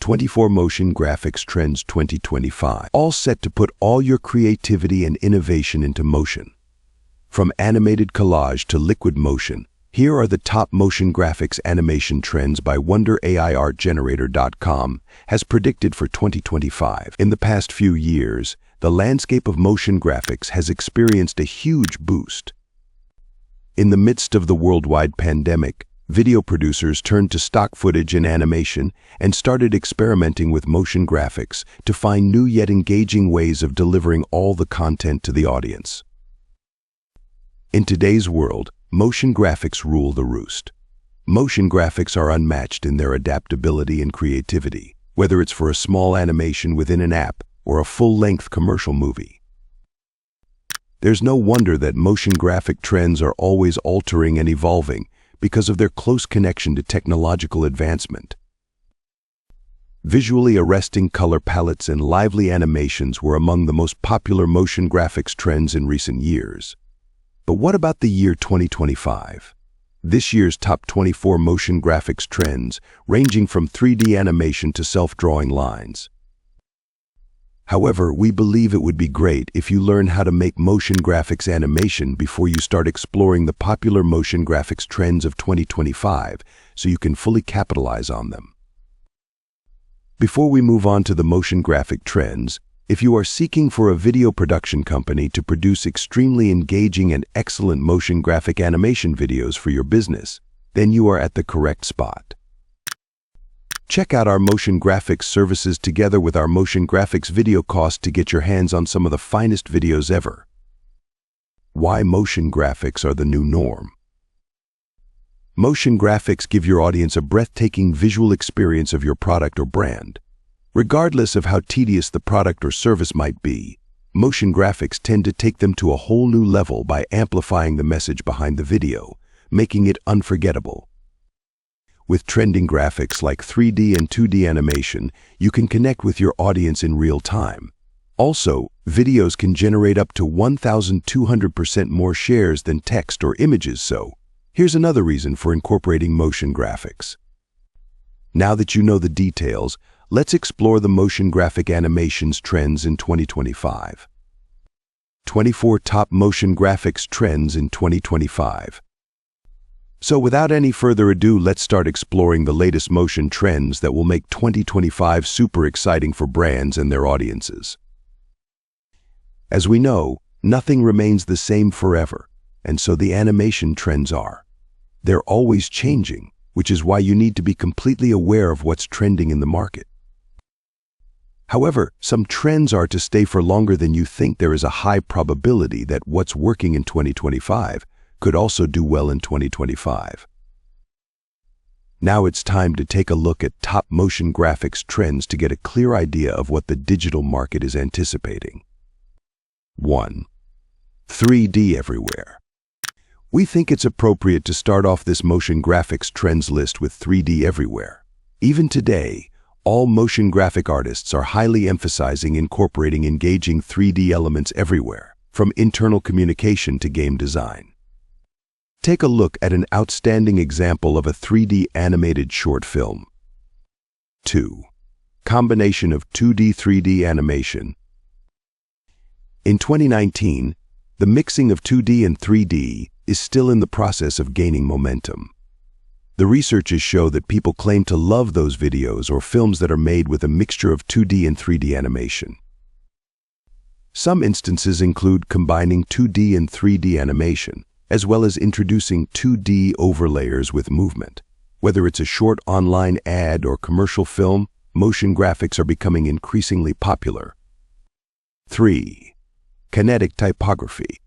24 Motion Graphics Trends 2025, all set to put all your creativity and innovation into motion. From animated collage to liquid motion, here are the top motion graphics animation trends by WonderAIArtGenerator.com has predicted for 2025. In the past few years, the landscape of motion graphics has experienced a huge boost. In the midst of the worldwide pandemic, video producers turned to stock footage and animation and started experimenting with motion graphics to find new yet engaging ways of delivering all the content to the audience. In today's world, motion graphics rule the roost. Motion graphics are unmatched in their adaptability and creativity, whether it's for a small animation within an app or a full-length commercial movie. There's no wonder that motion graphic trends are always altering and evolving because of their close connection to technological advancement. Visually arresting color palettes and lively animations were among the most popular motion graphics trends in recent years. But what about the year 2025? This year's top 24 motion graphics trends, ranging from 3D animation to self-drawing lines. However, we believe it would be great if you learn how to make motion graphics animation before you start exploring the popular motion graphics trends of 2025, so you can fully capitalize on them. Before we move on to the motion graphic trends, if you are seeking for a video production company to produce extremely engaging and excellent motion graphic animation videos for your business, then you are at the correct spot. Check out our motion graphics services together with our motion graphics video cost to get your hands on some of the finest videos ever. Why motion graphics are the new norm. Motion graphics give your audience a breathtaking visual experience of your product or brand. Regardless of how tedious the product or service might be, motion graphics tend to take them to a whole new level by amplifying the message behind the video, making it unforgettable. With trending graphics like 3D and 2D animation, you can connect with your audience in real time. Also, videos can generate up to 1,200% more shares than text or images, so here's another reason for incorporating motion graphics. Now that you know the details, let's explore the motion graphic animations trends in 2025. 24 top motion graphics trends in 2025. So without any further ado, let's start exploring the latest motion trends that will make 2025 super exciting for brands and their audiences. As we know, nothing remains the same forever, and so the animation trends are. They're always changing, which is why you need to be completely aware of what's trending in the market. However, some trends are to stay for longer than you think. There is a high probability that what's working in 2025 could also do well in 2025. Now it's time to take a look at top motion graphics trends to get a clear idea of what the digital market is anticipating. 1. 3D everywhere. We think it's appropriate to start off this motion graphics trends list with 3D everywhere. Even today, all motion graphic artists are highly emphasizing incorporating engaging 3D elements everywhere, from internal communication to game design. Take a look at an outstanding example of a 3D animated short film. 2. Combination of 2D 3D animation. In 2019, the mixing of 2D and 3D is still in the process of gaining momentum. The researchers show that people claim to love those videos or films that are made with a mixture of 2D and 3D animation. Some instances include combining 2D and 3D animation, as well as introducing 2D overlayers with movement. Whether it's a short online ad or commercial film, motion graphics are becoming increasingly popular. 3. Kinetic typography.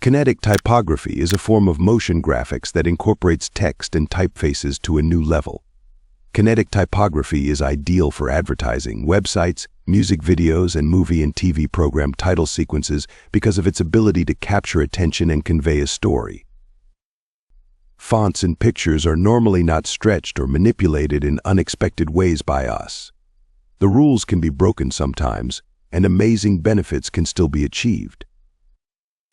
Kinetic typography is a form of motion graphics that incorporates text and typefaces to a new level. Kinetic typography is ideal for advertising, websites, music videos, and movie and TV program title sequences because of its ability to capture attention and convey a story. Fonts and pictures are normally not stretched or manipulated in unexpected ways by us. The rules can be broken sometimes, and amazing benefits can still be achieved.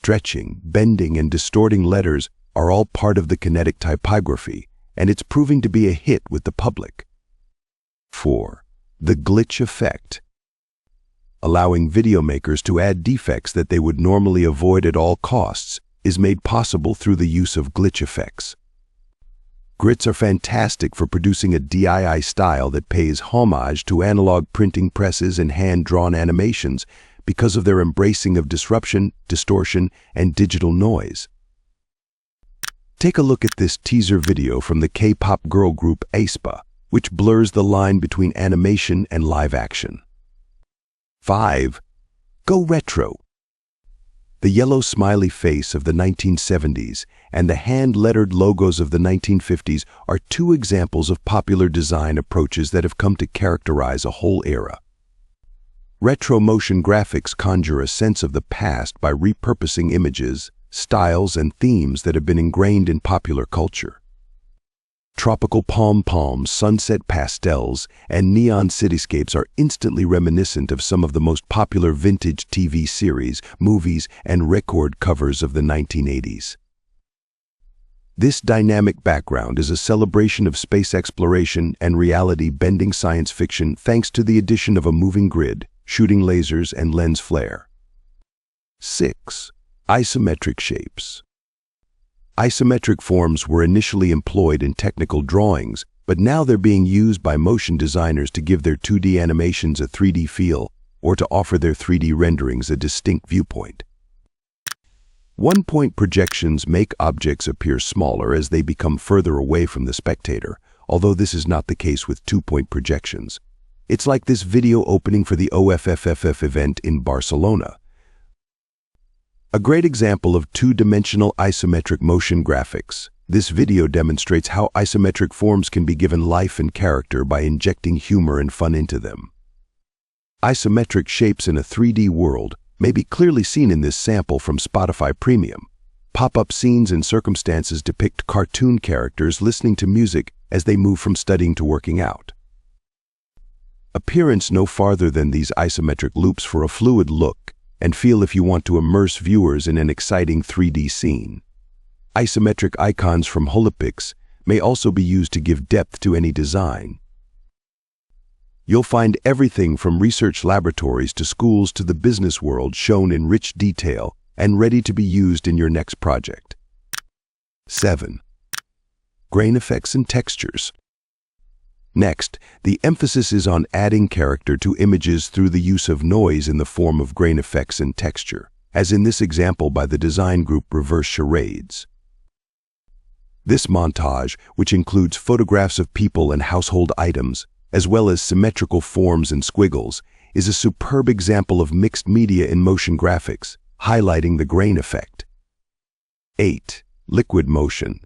Stretching, bending, and distorting letters are all part of the kinetic typography, and it's proving to be a hit with the public. 4. The glitch effect. Allowing video makers to add defects that they would normally avoid at all costs is made possible through the use of glitch effects. Grits are fantastic for producing a DIY style that pays homage to analog printing presses and hand-drawn animations because of their embracing of disruption, distortion, and digital noise. Take a look at this teaser video from the K-pop girl group aespa, which blurs the line between animation and live action. 5. Go retro. The yellow smiley face of the 1970s and the hand-lettered logos of the 1950s are two examples of popular design approaches that have come to characterize a whole era. Retro motion graphics conjure a sense of the past by repurposing images, styles, and themes that have been ingrained in popular culture. Tropical pom-poms, sunset pastels, and neon cityscapes are instantly reminiscent of some of the most popular vintage TV series, movies, and record covers of the 1980s. This dynamic background is a celebration of space exploration and reality-bending science fiction thanks to the addition of a moving grid, shooting lasers, and lens flare. 6. Isometric shapes. Isometric forms were initially employed in technical drawings, but now they're being used by motion designers to give their 2D animations a 3D feel or to offer their 3D renderings a distinct viewpoint. One-point projections make objects appear smaller as they become further away from the spectator, although this is not the case with two-point projections. It's like this video opening for the OFFFF event in Barcelona. A great example of two-dimensional isometric motion graphics. This video demonstrates how isometric forms can be given life and character by injecting humor and fun into them. Isometric shapes in a 3D world may be clearly seen in this sample from Spotify Premium. Pop-up scenes and circumstances depict cartoon characters listening to music as they move from studying to working out. Appearance no farther than these isometric loops for a fluid look and feel if you want to immerse viewers in an exciting 3D scene. Isometric icons from Holopics may also be used to give depth to any design. You'll find everything from research laboratories to schools to the business world shown in rich detail and ready to be used in your next project. 7. Grain effects and textures. Next, the emphasis is on adding character to images through the use of noise in the form of grain effects and texture, as in this example by the design group Reverse Charades. This montage, which includes photographs of people and household items, as well as symmetrical forms and squiggles, is a superb example of mixed media in motion graphics, highlighting the grain effect. 8. Liquid motion.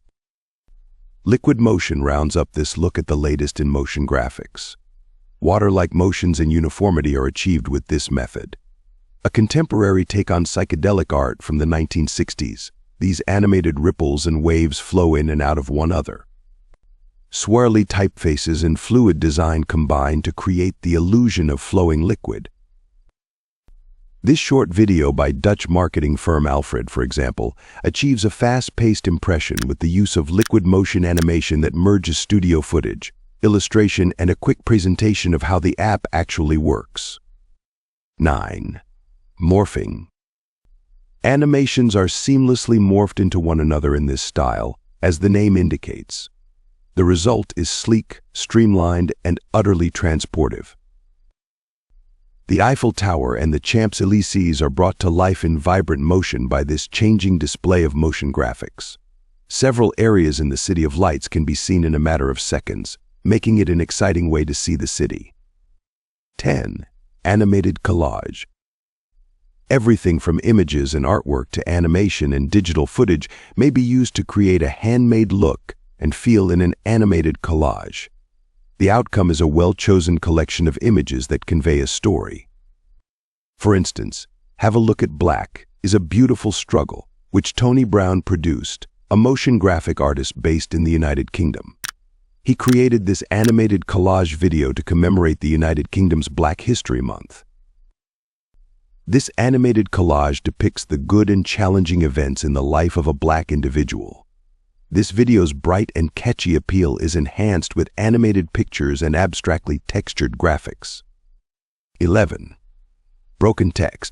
Liquid motion rounds up this look at the latest in motion graphics. Water-like motions and uniformity are achieved with this method. A contemporary take on psychedelic art from the 1960s, these animated ripples and waves flow in and out of one another. Swirly typefaces and fluid design combine to create the illusion of flowing liquid. This short video by Dutch marketing firm Alfred, for example, achieves a fast-paced impression with the use of liquid motion animation that merges studio footage, illustration, and a quick presentation of how the app actually works. 9. Morphing. Animations are seamlessly morphed into one another in this style, as the name indicates. The result is sleek, streamlined, and utterly transportive. The Eiffel Tower and the Champs-Élysées are brought to life in vibrant motion by this changing display of motion graphics. Several areas in the City of Lights can be seen in a matter of seconds, making it an exciting way to see the city. 10. Animated collage. Everything from images and artwork to animation and digital footage may be used to create a handmade look and feel in an animated collage. The outcome is a well-chosen collection of images that convey a story. For instance, Have a Look at Black is a beautiful struggle, which Tony Brown produced, a motion graphic artist based in the United Kingdom. He created this animated collage video to commemorate the United Kingdom's Black History Month. This animated collage depicts the good and challenging events in the life of a black individual. This video's bright and catchy appeal is enhanced with animated pictures and abstractly textured graphics. 11. Broken text.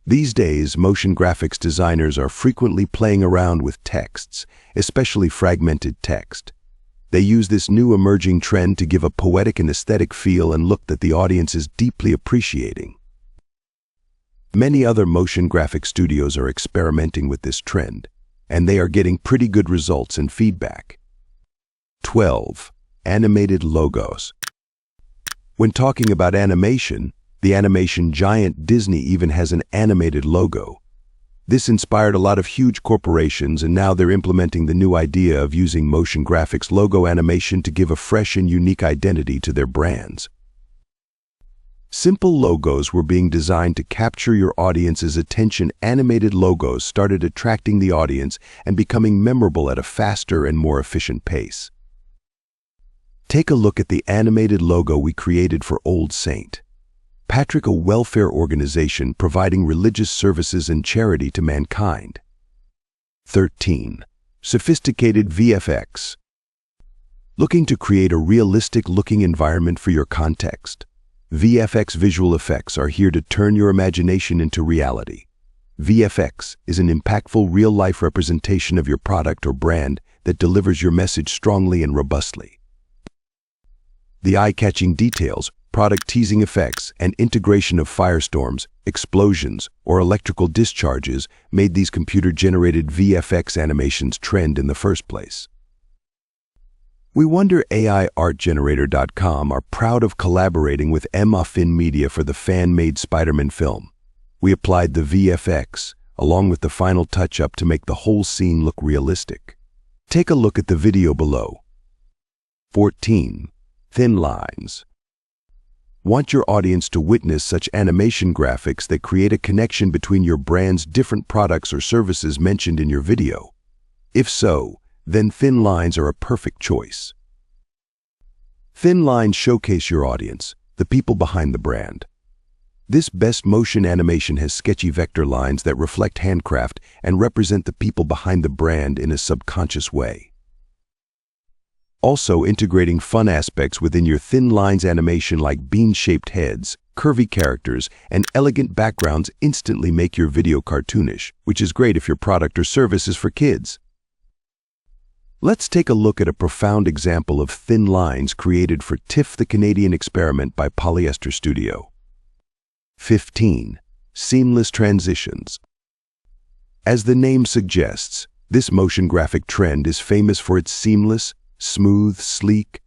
These days, motion graphics designers are frequently playing around with texts, especially fragmented text. They use this new emerging trend to give a poetic and aesthetic feel and look that the audience is deeply appreciating. Many other motion graphic studios are experimenting with this trend, and they are getting pretty good results and feedback. 12. Animated logos. When talking about animation, the animation giant Disney even has an animated logo. This inspired a lot of huge corporations, and now they're implementing the new idea of using motion graphics logo animation to give a fresh and unique identity to their brands. Simple logos were being designed to capture your audience's attention. Animated logos started attracting the audience and becoming memorable at a faster and more efficient pace. Take a look at the animated logo we created for Old Saint Patrick, a welfare organization providing religious services and charity to mankind. 13. Sophisticated VFX. Looking to create a realistic-looking environment for your context? VFX visual effects are here to turn your imagination into reality. VFX is an impactful real-life representation of your product or brand that delivers your message strongly and robustly. The eye-catching details, product teasing effects, and integration of firestorms, explosions, or electrical discharges made these computer-generated VFX animations trend in the first place. We wonder AIArtGenerator.com are proud of collaborating with Fin Media for the fan-made Spider-Man film. We applied the VFX, along with the final touch-up to make the whole scene look realistic. Take a look at the video below. 14. Thin lines. Want your audience to witness such animation graphics that create a connection between your brand's different products or services mentioned in your video? If so, then thin lines are a perfect choice. Thin lines showcase your audience, the people behind the brand. This best motion animation has sketchy vector lines that reflect handcraft and represent the people behind the brand in a subconscious way. Also, integrating fun aspects within your thin lines animation like bean-shaped heads, curvy characters, and elegant backgrounds instantly make your video cartoonish, which is great if your product or service is for kids. Let's take a look at a profound example of thin lines created for TIFF the Canadian Experiment by Polyester Studio. 15. Seamless transitions. As the name suggests, this motion graphic trend is famous for its seamless, smooth, sleek,